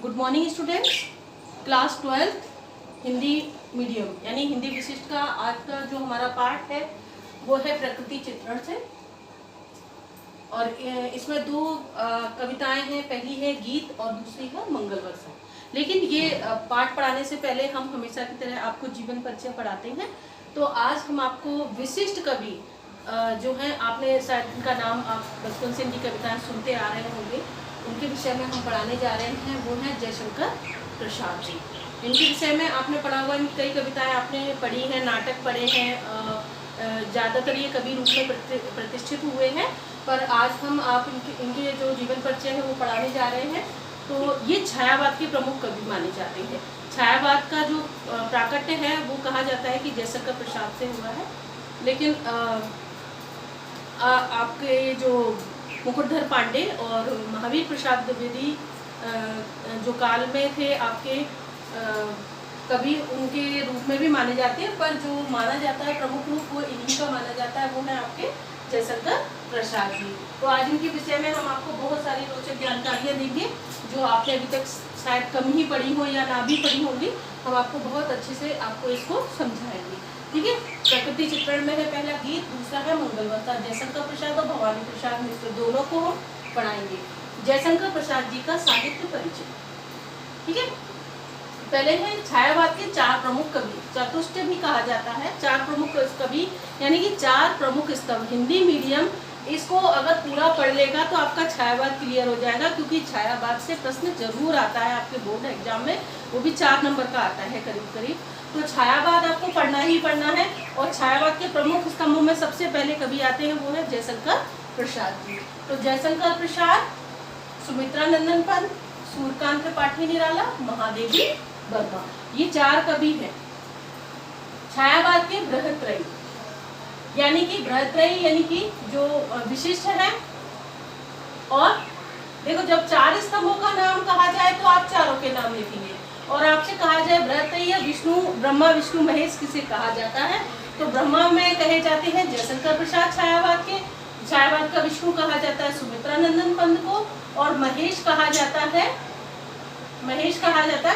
Good morning students. Class 12 Hindi medium यानी हिंदी विशिष्ट का आज का जो हमारा पाठ है वो है प्रकृति चित्रण से। और इसमें दो कविताएं हैं, पहली है गीत और दूसरी है मंगल वर्षा। लेकिन ये पाठ पढ़ाने से पहले हम हमेशा की तरह आपको जीवन परिचय पढ़ाते हैं। तो आज हम आपको विशिष्ट कवि जो हैं, आपने शायद इनका नाम आप बचपन से इनकी कविताएं सुनते आ रहे होंगे, उनके विषय में हम पढ़ाने जा रहे हैं। वो हैं जयशंकर प्रसाद जी। इनके विषय में आपने पढ़ा हुआ, इनकी कई कविताएं आपने पढ़ी हैं, नाटक पढ़े हैं, ज़्यादातर ये कवि रूप में प्रतिष्ठित हुए हैं। पर आज हम आप इनके जो जीवन परिचय है वो पढ़ाने जा रहे हैं। तो ये छायावाद के प्रमुख कवि माने जाते हैं। छायावाद का जो प्राकट्य है वो कहा जाता है कि जयशंकर प्रसाद से हुआ है। लेकिन आपके जो मुकुटधर पांडे और महावीर प्रसाद द्विवेदी जो काल में थे आपके कवि, उनके रूप में भी माने जाते हैं। पर जो माना जाता है प्रमुख रूप वो इन्हीं का माना जाता है, वो है आपके जयशंकर प्रसाद जी। तो आज इनके विषय में हम आपको बहुत सारी रोचक जानकारियाँ देंगे जो आपने अभी तक शायद कम ही पढ़ी हो या ना भी पढ़ी होंगी। हम आपको बहुत अच्छे से आपको इसको समझाएंगे, ठीक है। प्रकृति चित्रण में है पहला गीत, दूसरा है मंगल वर्षा। जयशंकर प्रसाद और भवानी प्रसाद मिश्र दोनों को हम पढ़ाएंगे। जयशंकर प्रसाद जी का साहित्य परिचय, ठीक है। पहले है छायावाद के चार प्रमुख कवि, चतुष्ट भी कहा जाता है। चार प्रमुख कवि यानी कि चार प्रमुख स्तंभ। हिंदी मीडियम इसको अगर पूरा पढ़ लेगा तो आपका छायावाद क्लियर हो जाएगा, क्योंकि छायावाद से प्रश्न जरूर आता है आपके बोर्ड एग्जाम में, वो भी 4 नंबर का आता है करीब करीब। तो छायावाद आपको पढ़ना ही पढ़ना है। और छायावाद के प्रमुख स्तंभों में सबसे पहले कवि आते हैं वो है जयशंकर प्रसाद जी। तो जयशंकर प्रसाद, सुमित्रा नंदन पंत, सूर्यकांत त्रिपाठी निराला, महादेवी वर्मा, ये 4 कवि हैं। छायावाद के बृहत्रयी यानी कि बृहत्रयी यानी कि जो विशिष्ट है। और देखो, जब 4 स्तंभों का नाम कहा जाए तो आप चारों के नाम लिखेंगे, और आपसे कहा जाए बृहत्रयी या विष्णु, ब्रह्मा विष्णु महेश किसे कहा जाता है, तो ब्रह्मा में कहे जाते हैं जयशंकर प्रसाद छायावाद के। छायावाद का विष्णु कहा जाता है सुमित्रा नंदन पंत को, और महेश कहा जाता है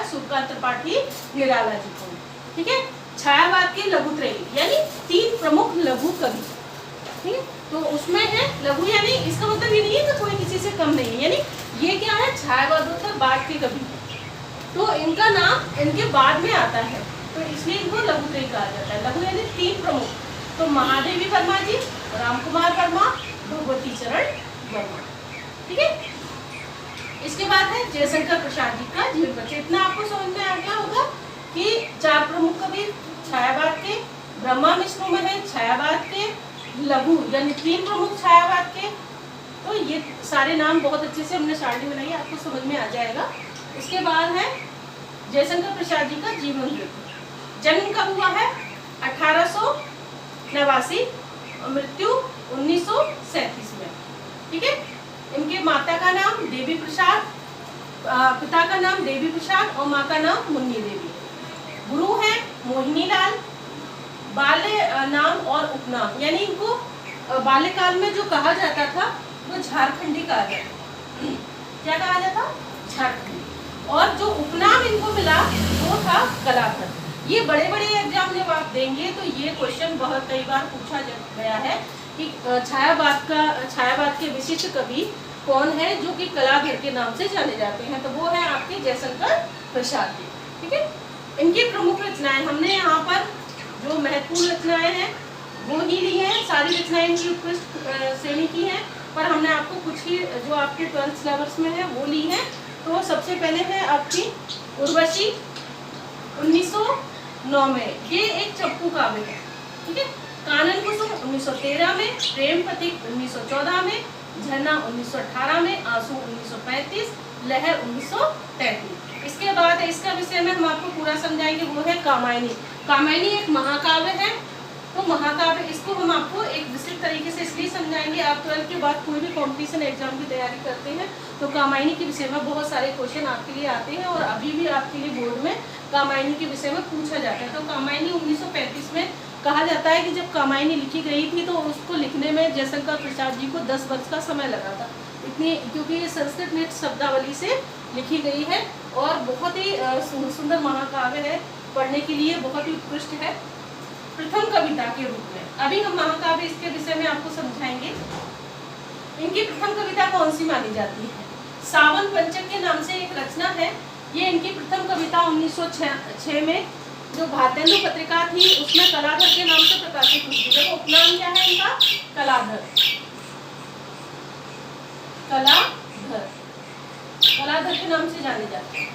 सूर्यकांत त्रिपाठी निराला जी को, ठीक है। छायावाद के लघुत्रयी यानी 3 प्रमुख लघु कवि, ठीक है। तो उसमें है लघु यानी इसका मतलब ये नहीं है कि कोई किसी से कम नहीं है, यानी ये क्या है, छायावादोत्तर बाद के कवि, तो इनका नाम इनके बाद में आता है, तो इसलिए इनको लघुत्रयी कहा जाता है। लघु यानी 3 प्रमुख, तो महादेवी वर्मा जी, रामकुमार वर्मा, भगवती चरण वर्मा, ठीक है। इसके बाद है जयशंकर प्रसाद जी का जीवन परिचय। इतना आपको समझ में आ गया होगा कि 4 प्रमुख कवि छायावाद के, ब्रह्मा विष्णु में है छायावाद के, लघु यानी 3 प्रमुख छायावाद के। तो ये सारे नाम बहुत अच्छे से हमने सारणी बनाई है, आपको समझ में आ जाएगा। इसके बाद है जयशंकर प्रसाद जी का जीवन मृत्यु। जन्म कब हुआ है 1889 और मृत्यु 1937 में, ठीक है। इनके माता का नाम देवी प्रसाद, पिता का नाम देवी प्रसाद और माँ का नाम मुन्नी देवी। गुरु है मोहिनी लाल। बाल्य नाम और उपनाम यानी इनको बाल्यकाल में जो कहा जाता था वो झारखंडी कहा जाता, क्या कहा जाता, झारखंडी। और जो उपनाम इनको मिला वो था कलाधर। ये बड़े बड़े एग्जाम जब आप देंगे तो ये क्वेश्चन बहुत कई बार पूछा गया है कि छायावाद के विशिष्ट कवि कौन है जो कि कलाधर के नाम से जाने जाते हैं, तो वो है आपके जयशंकर प्रसाद जी, ठीक है। इनकी प्रमुख रचनाएं हमने यहाँ पर जो महत्वपूर्ण रचनाएं हैं वो ही ली हैं। सारी रचनाएं इनकी उत्कृष्ट श्रेणी की हैं, पर हमने आपको कुछ ही जो आपके 12th सिलेबस में है वो ली है। तो सबसे पहले है आपकी उर्वशी 1909 में, ये एक चप्पू काव्य है, ठीक है। कानन कुसुम 1913 में, प्रेम प्रतीक 1914 में, झरना 1918 में, आंसू 1935, लहर 1933। इसके बाद इसका विषय में हम आपको पूरा समझाएंगे, वो है कामायनी। कामायनी एक महाकाव्य है। तो महाकाव्य इसको हम आपको एक विस्तृत तरीके से इसलिए समझाएंगे, आप 12th के बाद कोई भी कॉम्पिटिशन एग्जाम की तैयारी करते हैं तो कामायनी के विषय में बहुत सारे क्वेश्चन आपके लिए आते हैं, और अभी भी आपके लिए बोर्ड में कामायनी के विषय में पूछा जाता है। तो कामायनी 1935 में कहा जाता है कि जब कामायनी लिखी गई थी तो उसको लिखने में जयशंकर प्रसाद जी को 10 वर्ष का समय लगा था। इतनी, क्योंकि ये संस्कृत नृत्य शब्दावली से लिखी गई है और बहुत ही सुंदर महाकाव्य है, पढ़ने के लिए बहुत ही उत्कृष्ट है प्रथम कविता के रूप में। अभी हम महाकाव्य इसके विषय में आपको समझाएंगे। इनकी प्रथम कविता कौन सी मानी जाती है? सावन पंचक के नाम से एक रचना है, ये इनकी प्रथम कविता 1906 में जो भारतेंदु पत्रिका थी उसमें कलाधर के नाम से प्रकाशित हुई थी। देखो उपनाम क्या है इनका? कलाधर। कलाधर, कलाधर के नाम से जाने जाते हैं।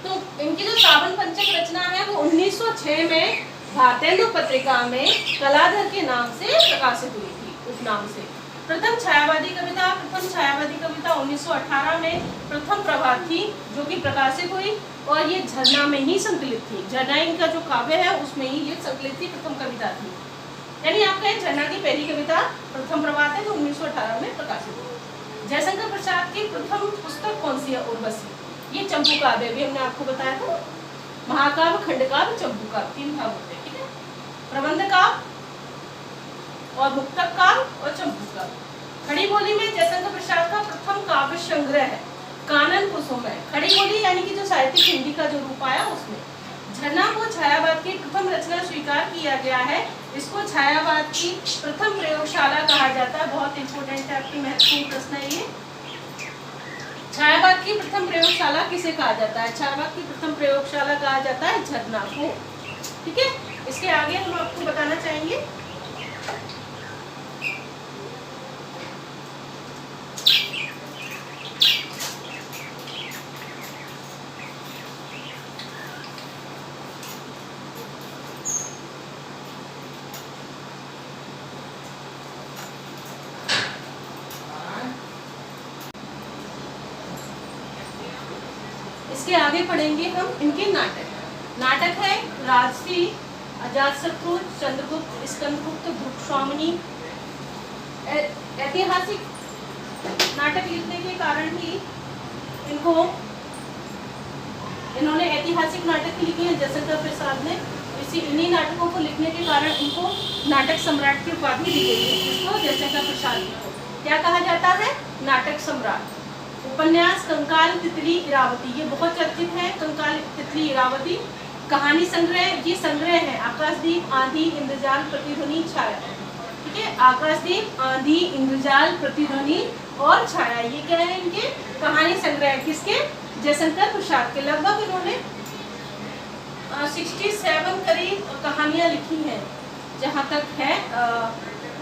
तो इनकी जो सावन पंचक रचना है वो 1906 में भारतेंदु पत्रिका में कलाधर के नाम से प्रकाशित हुई थी, उपनाम से। प्रथम छायावादी कविता 1918 में प्रथम प्रभात थी जो कि प्रकाशित हुई और ये झरना में ही संकलित थी। झरना इनका जो काव्य है उसमें ही ये संकलित थी, प्रथम कविता थी। यानी आपका झरना की पहली कविता प्रथम प्रभात है जो 1918 में प्रकाशित हुई। जयशंकर प्रसाद की प्रथम पुस्तक कौन सी है? उर्वशी। ये चंपू काव्य भी हमने आपको बताया था। महाकाव्य, खंडकाव्य, चंपू काव्य, 3 भाग होते हैं, ठीक है। प्रबंध काव्य और मुक्तक काव्य और चंपू काव्य। खड़ी बोली में जयशंकर प्रसाद का प्रथम काव्य संग्रह है कानन कुसुम है। खड़ी बोली यानी कि जो साहित्यिक हिंदी का जो रूप आया उसमें झरना को छायावाद की प्रथम रचना स्वीकार किया गया है। इसको छायावाद की प्रथम प्रयोगशाला कहा जाता है। बहुत इंपॉर्टेंट है, आपकी महत्वपूर्ण प्रश्न है ये। छायावाद की प्रथम प्रयोगशाला किसे कहा जाता है? छायावाद की प्रथम प्रयोगशाला कहा जाता है झरना को, ठीक है। इसके आगे हम आपको बताना चाहेंगे इसके आगे पढ़ेंगे हम इनके नाटक। नाटक है राजसी, अजातशत्रु, चंद्रगुप्त, स्कंदगुप्त, भृगुस्वामिनी। ऐतिहासिक नाटक लिखने के कारण ही इन्होंने ऐतिहासिक नाटक लिखे हैं जयशंकर प्रसाद ने। इन्हीं नाटकों को लिखने के कारण इनको नाटक सम्राट की उपाधि दी गई है। इसको जयशंकर प्रसाद को क्या कहा जाता है? नाटक सम्राट। उपन्यास कंकाल तितली इरावती, ये बहुत चर्चित है। कंकाल तितली इरावती। कहानी संग्रह, ये संग्रह है आकाशदीप, आंधी, इंद्रजाल, प्रतिध्वनि, छाया, ठीक है। आकाशदीप, आंधी, इंद्रजाल, प्रतिध्वनि और छाया, ये क्या है? इनके कहानी संग्रह। किसके? जयशंकर प्रसाद के। लगभग इन्होंने 67 करीब कहानियां लिखी हैं, जहाँ तक है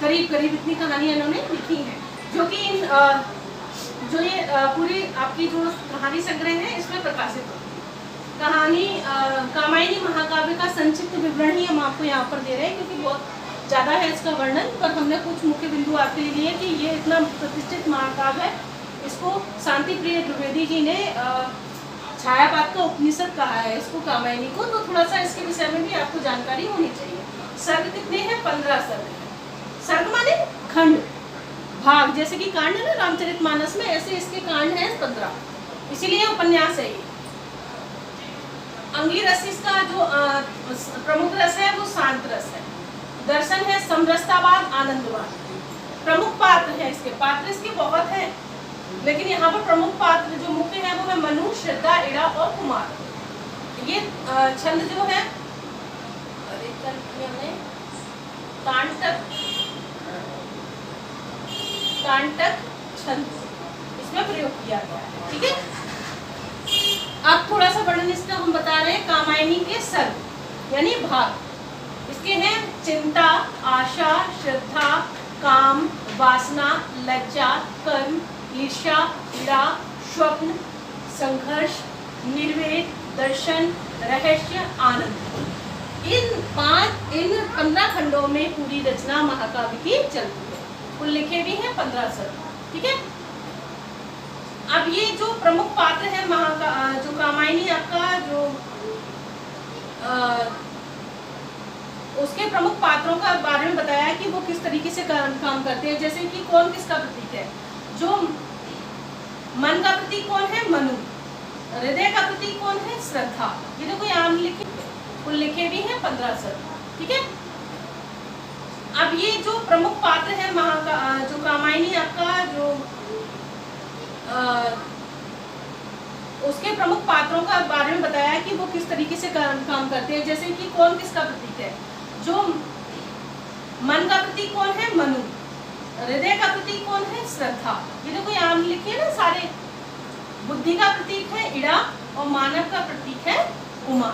करीब करीब इतनी कहानियां इन्होंने लिखी हैं, जो कि जो ये पूरी आपकी जो कहानी संग्रह है इसमें प्रकाशित होती है। कहानी कामायनी महाकाव्य का संक्षिप्त विवरण ही हम आपको यहाँ पर दे रहे हैं, क्योंकि बहुत ज़्यादा है इसका वर्णन, पर हमने कुछ मुख्य बिंदु आपके लिए लिए कि ये इतना प्रतिष्ठित महाकाव्य है। इसको शांति प्रिय द्विवेदी जी ने छायावाद का उपनिषद कहा है इसको, कामायनी को। तो थोड़ा सा इसके विषय में भी आपको जानकारी होनी चाहिए। सर्ग कितने हैं? 15 सर्ग। सर्ग माने खंड, भाग, जैसे कि कांड है ना रामचरितमानस में, ऐसे इसके कांड हैं 15, इसीलिए उपन्यास है ये। अंगीरस इसका जो प्रमुख रस है वो शांत रस है। दर्शन है समरसतावाद, आनंदवाद। प्रमुख पात्र है इसके, पात्र इसके बहुत हैं, लेकिन यहाँ पर प्रमुख पात्र जो मुख्य है वो है मनु, श्रद्धा, इड़ा और कुमार। ये छंद जो है कांटक छंद इसमें प्रयोग किया गया है, ठीक है। अब थोड़ा सा वर्णन इसका हम बता रहे हैं। कामायनी के सर्ग यानी भाग इसके हैं चिंता, आशा, श्रद्धा, काम, वासना, लज्जा, कर्म, ईर्ष्या, पीड़ा, स्वप्न, संघर्ष, निर्वेद, दर्शन, रहस्य, आनंद। इन 15 खंडों में पूरी रचना महाकाव्य की चलती है। कुल लिखे भी हैं 15 सर्ग, ठीक है। अब ये जो प्रमुख पात्र है जो कामायनी आपका जो उसके प्रमुख पात्रों का बारे में बताया कि वो किस तरीके से काम करते हैं। जैसे कि कौन किसका प्रतीक है? जो मन का प्रतीक कौन है? मनु। हृदय का प्रतीक कौन है? श्रद्धा। ये देखो यहाँ लिखे, कुल लिखे भी हैं 15 सर्ग, ठीक है। अब ये जो प्रमुख पात्र है जो कामायनी आपका जो उसके प्रमुख पात्रों का बारे में बताया कि वो किस तरीके से काम करते हैं। जैसे कि कौन किसका प्रतीक है, जो मन का प्रतीक कौन है, मनु। हृदय का प्रतीक कौन है, श्रद्धा। ये देखो यहाँ लिखे है ना सारे। बुद्धि का प्रतीक है इड़ा और मानव का प्रतीक है उमा।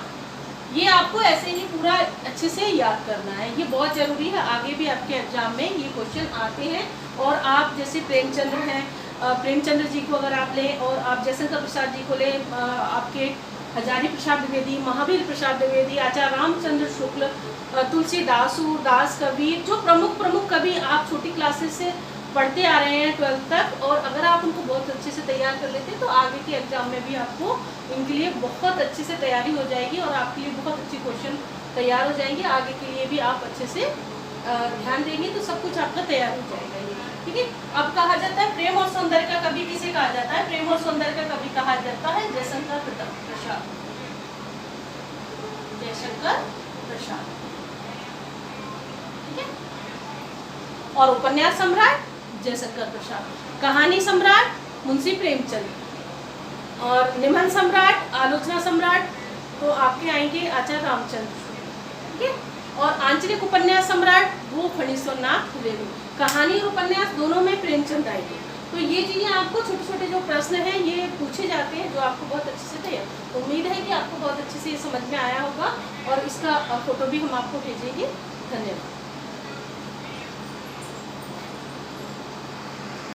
ये आपको ऐसे ही पूरा अच्छे से याद करना है, ये बहुत जरूरी है। आगे भी आपके एग्जाम में ये क्वेश्चन आते हैं। और आप जैसे प्रेमचंद्र हैं, प्रेमचंद्र जी को अगर आप लें और आप जयशंकर प्रसाद जी को लें, आपके हजारी प्रसाद द्विवेदी, महावीर प्रसाद द्विवेदी, आचार्य रामचंद्र शुक्ल, तुलसीदासु, दास कबीर, जो प्रमुख कवि आप छोटी क्लासेस से पढ़ते आ रहे हैं 12th तक, और अगर आप उनको बहुत अच्छे से तैयार कर लेते हैं तो आगे के एग्जाम में भी आपको इनके लिए बहुत अच्छे से तैयारी हो जाएगी और आपके लिए बहुत अच्छे क्वेश्चन तैयार हो जाएंगे। आगे के लिए भी आप अच्छे से ध्यान देंगे तो सब कुछ आपका तैयार हो जाएगा। ठीक है। अब कहा जाता है प्रेम और सौंदर्य का कवि किसे कहा जाता है, प्रेम और सौंदर्य का कवि कहा जाता है जयशंकर प्रसाद। जयशंकर प्रसाद। ठीक है। और उपन्यास सम्राट जयशंकर प्रसाद, कहानी सम्राट मुंशी प्रेमचंद, और निबंध सम्राट, आलोचना सम्राट तो आपके आएंगे आचार्य रामचंद्र। ठीक है। और आंचलिक उपन्यास सम्राट वो फणीश्वरनाथ रेणु। कहानी और उपन्यास दोनों में प्रेमचंद आएंगे। तो ये चीजें आपको छोटे छोटे जो प्रश्न हैं ये पूछे जाते हैं, जो आपको बहुत अच्छे से तैयार। उम्मीद है कि आपको बहुत अच्छे से ये समझ में आया होगा और इसका फोटो भी हम आपको भेजेंगे। धन्यवाद।